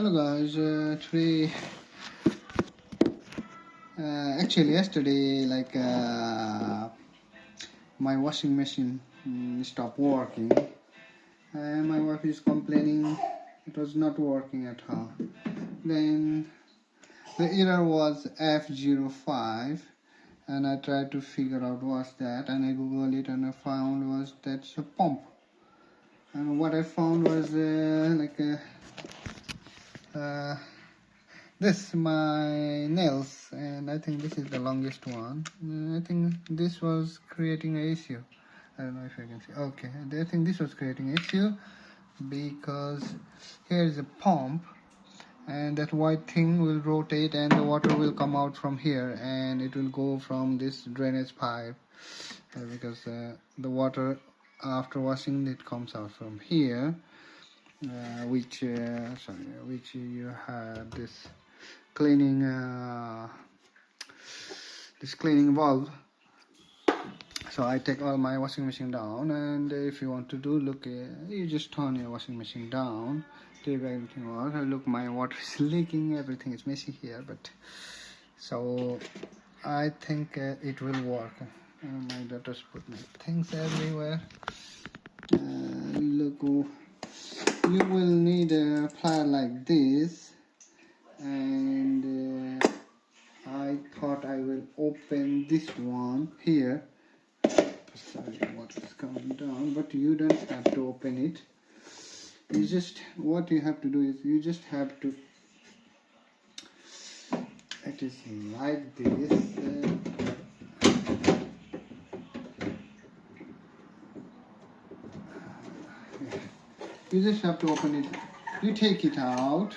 Hello guys, today actually yesterday my washing machine stopped working and my wife is complaining it was not working at all. Then the error was F05 and I tried to figure out what's that, and I googled it and I found was that's a pump. And what I found was this my nails, and I think this is the longest one. I think this was creating an issue. I don't know if I can see. Okay, I think this was creating an issue because here is a pump and that white thing will rotate and the water will come out from here and it will go from this drainage pipe because the water after washing it comes out from here, which you have this cleaning valve. So I take all my washing machine down, and if you want to do, look, you just turn your washing machine down, take everything out. Look, my water is leaking, everything is messy here, but so I think it will work. My daughters put my things everywhere. Look, you will need a plier like this, and I thought I will open this one here. Sorry, water is coming down, but you don't have to open it. You just, what you have to do is you just have to, it is like this. You just have to open it. You take it out.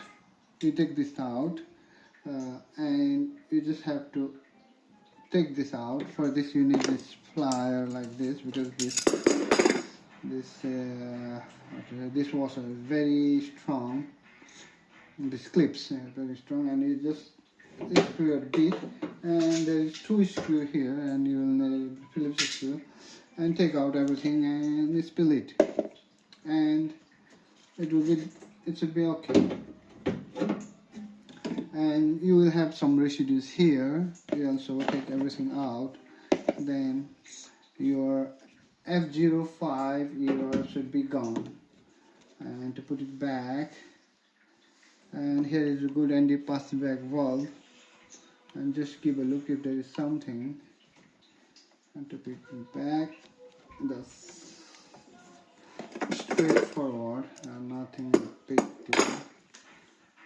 You take this out, and you just have to take this out. For this you need this plier like this, because this washer is very strong. This clips very strong, and you just screw a bit, and there is two screws here, and you will need a Phillips screw, and take out everything and spill it, and it should be okay. And you will have some residues here. You also take everything out, then your F05 error should be gone. And to put it back, and here is a good ND pass back valve, and just give a look if there is something, and to put it back, that's straightforward and nothing big deal.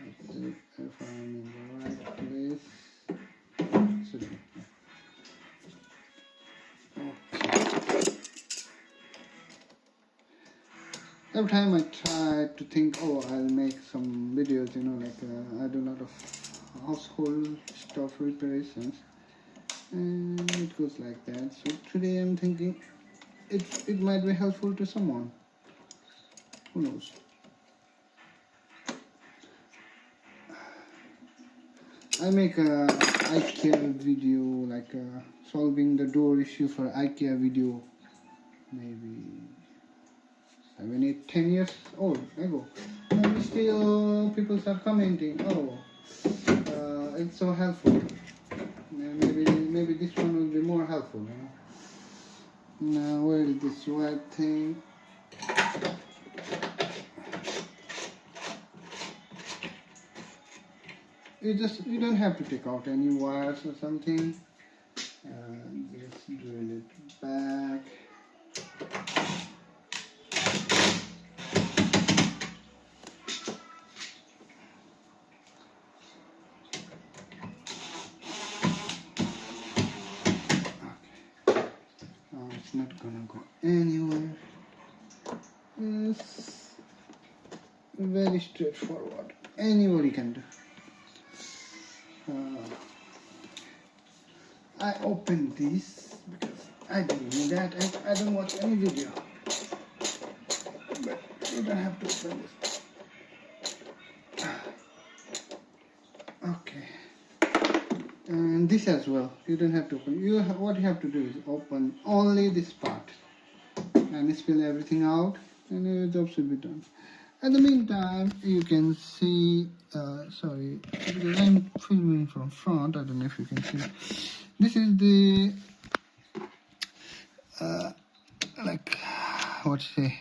Let's see if I'm in the right place. Should be. Okay. Every time I try to think, oh, I'll make some videos, I do a lot of household stuff reparations, and it goes like that. So today I'm thinking it might be helpful to someone. Who knows? I make a IKEA video, solving the door issue for IKEA video, maybe 7, 8, 10 years old ago. And still people are commenting, oh, it's so helpful. Maybe this one will be more helpful. Now where is this white thing? You don't have to take out any wires or something. Just drill it back. Okay. It's not gonna go anywhere. It's very straightforward. Anybody can do. I opened this because I didn't know that. I don't watch any video, but you don't have to open this. Okay, and this as well. You don't have to open. What you have to do is open only this part and spill everything out, and your job should be done. At the meantime, you can see, sorry, because I'm filming from front, I don't know if you can see. This is the, like, what to say,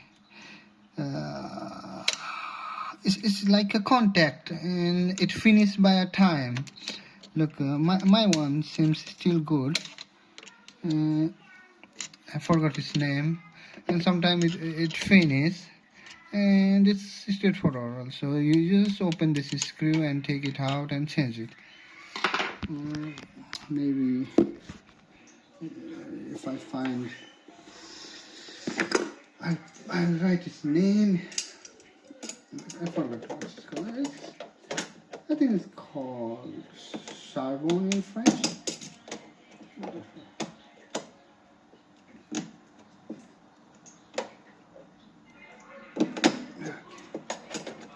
it's like a contact, and it finished by a time. Look, my one seems still good. I forgot its name, and sometimes it finishes. And it's straightforward also. You just open this screw and take it out and change it. Maybe if I find, I'll write its name. I forgot what it's called. I think it's called charbon in French.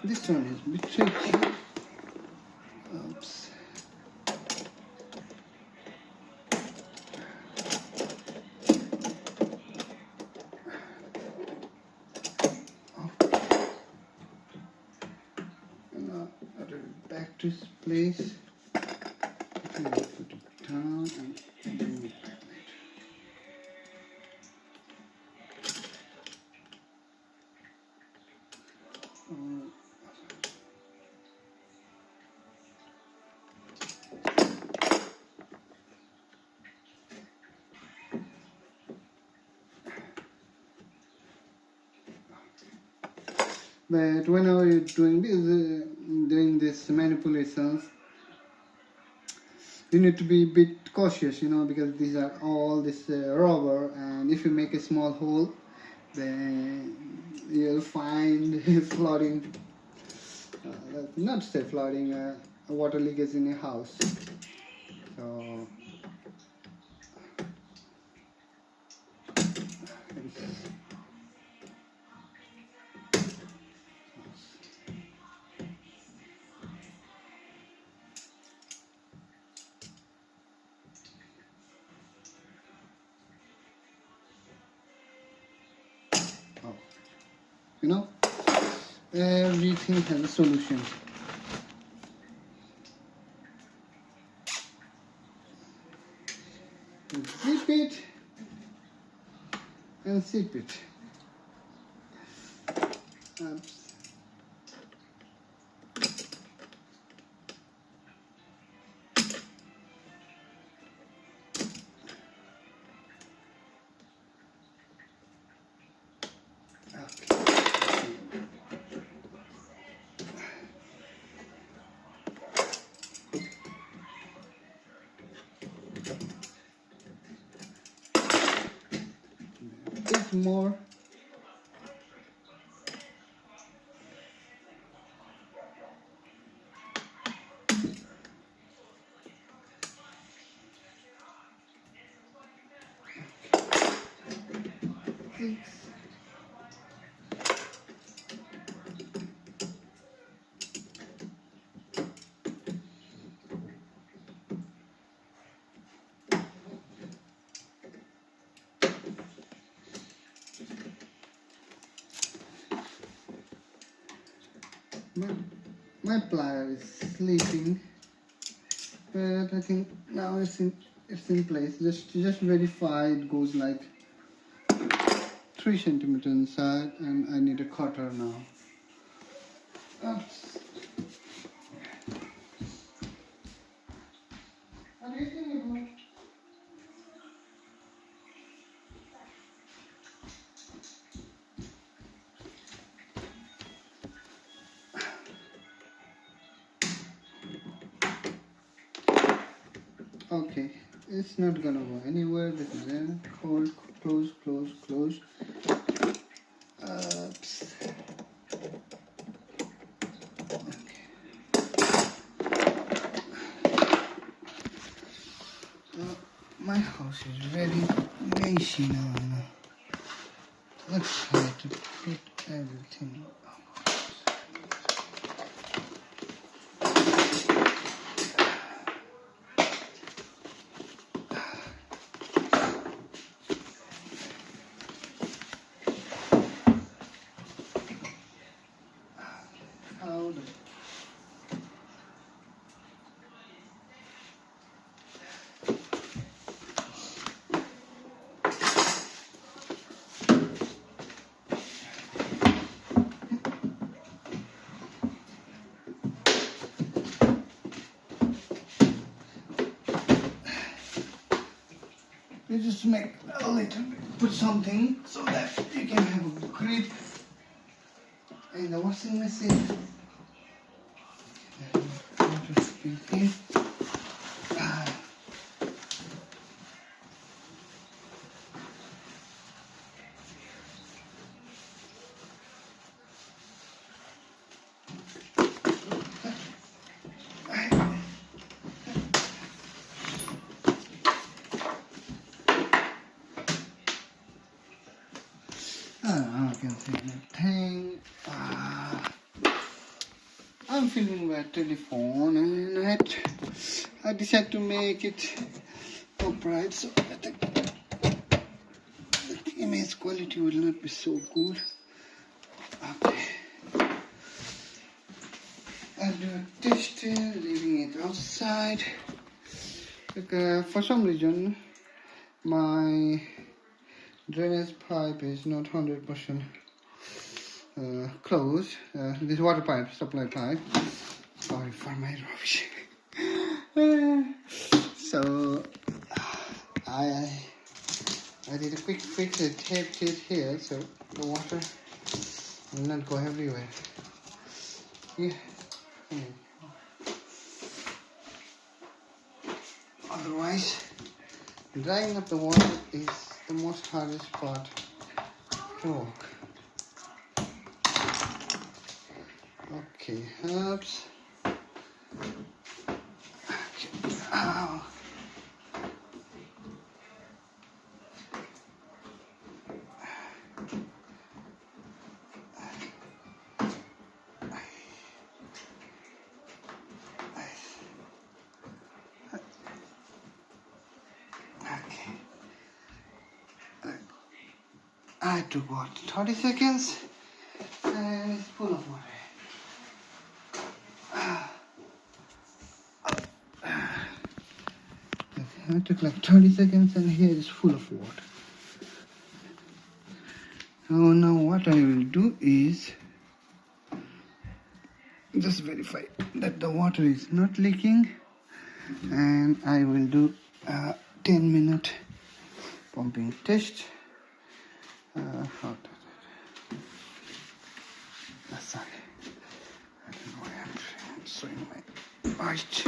This one is a bit tricky. Oops. Now put it back to its place. Put it down and bring it back later. But whenever you're doing this manipulations, you need to be a bit cautious, you know, because these are all this rubber, and if you make a small hole, then you'll find flooding, not say flooding, water leakage in a house. So you know, everything has a solution. Zip it and zip it. Oops. Bit more. My plier is sleeping, but I think now it's in place. Just verify it goes like 3 centimeters inside, and I need a cutter now. Oops. Okay, it's not gonna go anywhere. This is in. Hold, close, close, close. Oops. Okay. My house is very messy now. Let's try to put everything. you just make a little bit, put something so that you can have a grip in the washing machine. I can see anything. I'm filming my telephone and I decided to make it upright so that the image quality will not be so good. Okay. I'll do a test, leaving it outside. For some reason, my drainage pipe is not 100% closed. This water pipe, supply pipe. Sorry for my rubbish. So I did a quick fix. I taped it here so the water will not go everywhere. Yeah. Otherwise, drying up the water is the most hardest part to work. Okay, herbs. Okay. Ow. Okay. I took what, 30 seconds and it's full of water. I took like 30 seconds and here is full of water. So now what I will do is just verify that the water is not leaking, and I will do a 10-minute pumping test. Sorry, I don't know why I'm showing my height.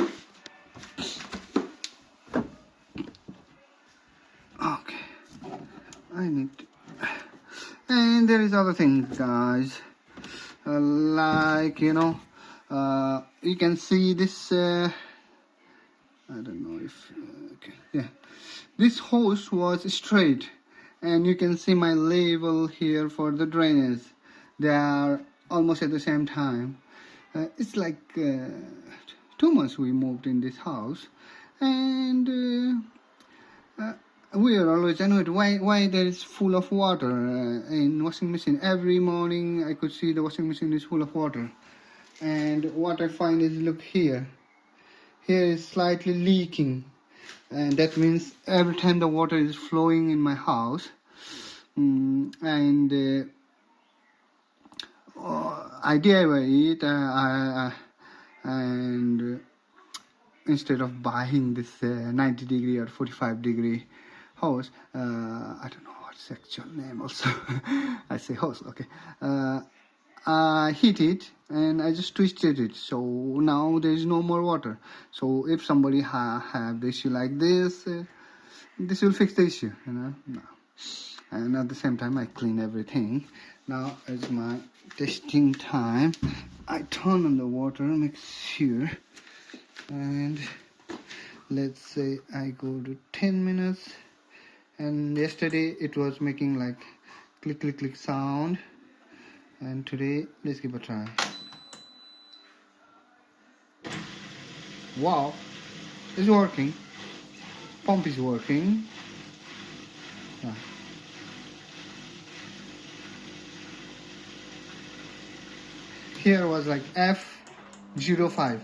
Okay, I need to, and there is other things, guys, like you can see this. I don't know if okay, yeah, this hose was straight, and you can see my level here for the drainage. They are almost at the same time. It's like 2 months we moved in this house, and we are always annoyed why there is full of water in washing machine. Every morning I could see the washing machine is full of water, and what I find is, look here is slightly leaking, and that means every time the water is flowing in my house, and I DIY it, and instead of buying this 90 degree or 45 degree hose, I don't know what's the actual name also. I say hose, okay. I heat it and I just twisted it, so now there is no more water. So if somebody have the issue like this, this will fix the issue, No. And at the same time I clean everything. Now is my testing time. I turn on the water, make sure, and let's say I go to 10 minutes, and yesterday it was making like click click click sound, and today let's give a try. Wow, it's working. Pump is working. Yeah. Here was like F05,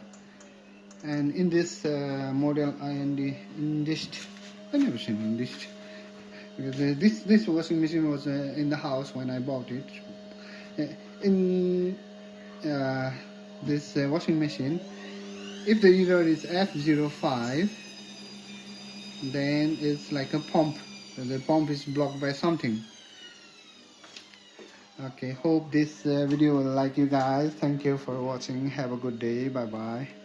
and in this model Indist. I've never seen Indist, because this washing machine was in the house when I bought it. In this washing machine, if the error is F05, then it's like a pump So the pump is blocked by something. Okay, hope this video will like you guys. Thank you for watching. Have a good day. Bye bye.